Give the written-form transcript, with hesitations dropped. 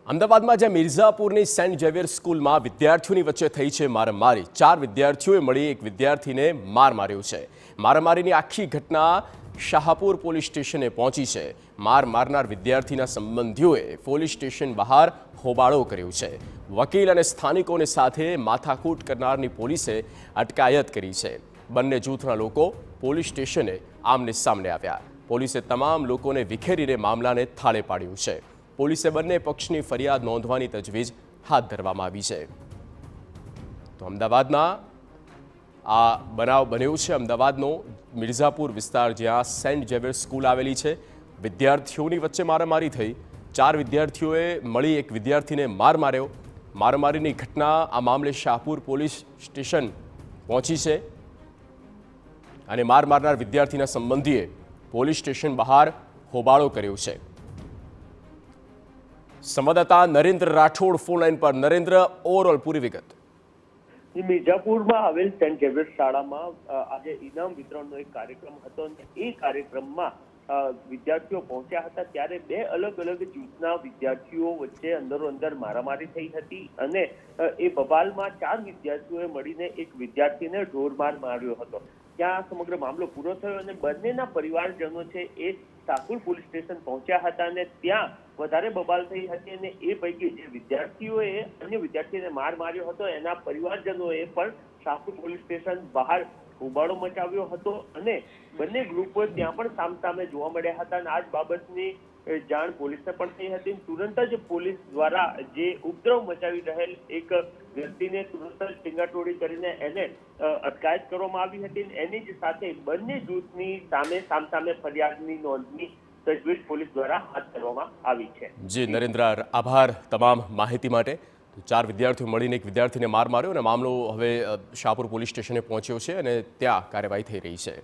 અમદાવાદમાં જ્યાં મિર્ઝાપુરની Saint Xavier સ્કૂલમાં વિદ્યાર્થીઓની વચ્ચે થઈ છે મારામારી। 4 વિદ્યાર્થીઓએ મળી એક વિદ્યાર્થીને માર માર્યો છે। મારામારીની આખી ઘટના શાહપુર પોલીસ સ્ટેશને પહોંચી છે। માર મારનાર વિદ્યાર્થીના સંબંધીઓએ પોલીસ સ્ટેશન બહાર હોબાળો કર્યો છે। વકીલ અને સ્થાનિકોને સાથે માથાકૂટ કરનારની પોલીસે અટકાયત કરી છે। બંને જૂથના લોકો પોલીસ સ્ટેશને આમને સામને આવ્યા। પોલીસે તમામ લોકોને વિખેરીને મામલાને થાળે પાડ્યું છે। પોલીસે બંને પક્ષની ફરિયાદ નોંધવાની તજવીજ હાથ ધરવામાં આવી છે। તો અમદાવાદના આ બનાવ બન્યો છે। અમદાવાદનો મિર્ઝાપુર વિસ્તાર જ્યાં સેન્ટ ઝેવિયર સ્કૂલ આવેલી છે। વિદ્યાર્થીઓની વચ્ચે મારામારી થઈ। 4 વિદ્યાર્થીઓએ મળી એક વિદ્યાર્થીને માર માર્યો। મારામારીની ઘટના આ મામલે શાહપુર પોલીસ સ્ટેશન પહોંચી છે અને માર મારનાર વિદ્યાર્થીના સંબંધીએ પોલીસ સ્ટેશન બહાર હોબાળો કર્યો છે। संवाददाता नरेंद्र राठौड़ फोन लाइन पर। नरेंद्र, ओवरऑल पूरी विगत। મિર્ઝાપુરમાં આવેલ સેન્ટ ઝેવિયર શાળામાં આજે ઇનામ વિતરણનો એક કાર્યક્રમ હતો અને એ કાર્યક્રમમાં વિદ્યાર્થીઓ પહોંચ્યા હતા ત્યારે બે અલગ અલગ જૂથના વિદ્યાર્થીઓ વચ્ચે અંદરો અંદર મારામારી થઈ હતી અને એ બબાલમાં 4 વિદ્યાર્થીઓએ મળીને એક વિદ્યાર્થીને ઢોરમાર માર્યો હતો। ત્યાં સમગ્ર મામલો પૂરો થયો અને બંનેના પરિવારજનો છે એ શાહપુર પોલીસ સ્ટેશન પહોંચ્યા હતા અને ત્યાં વધારે બબાલ થઈ હતી અને એ પૈકી જે વિદ્યાર્થીઓએ અન્ય વિદ્યાર્થીને માર માર્યો હતો એના પરિવારજનોએ પણ શાહપુર પોલીસ સ્ટેશન બહાર હોબાળો મચાવ્યો હતો અને બંને ગ્રુપો ત્યાં પણ સામસામે જોવા મળ્યા હતા અને આ જ બાબતની જાણ પોલીસને પણ થઈ હતી। તુરંત જ પોલીસ દ્વારા જે ઉપદ્રવ મચાવી રહેલ એક વ્યક્તિને તુરંત જ ટીંગાટોળી કરીને એને અટકાયત કરવામાં આવી હતી। એની જ સાથે બંને જૂથની સામે સામસામે ફરિયાદની નોંધની તજવીજ પોલીસ દ્વારા હાથ ધરવામાં આવી છે। જી નરેન્દ્ર, આભાર તમામ માહિતી માટે। 4 વિદ્યાર્થીઓ મળીને એક વિદ્યાર્થીને માર માર્યો અને મામલો હવે શાહપુર પોલીસ સ્ટેશને પહોંચ્યો છે અને ત્યાં કાર્યવાહી થઈ રહી છે।